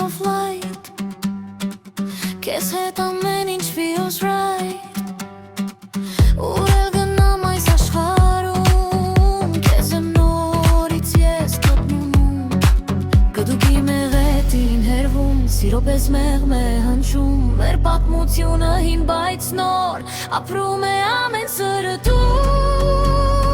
of light Քեզ հետ ամեն ինչ feels right Ուր էլ գնամ այս աշխարհում Քեզ եմ նորից ես գտնում Գդուկի մեղեդին հերվում Սիրո պես մեղմ է հնչում Մեր պատմությունը հին բայց նոր Ապրում է ամեն սրտում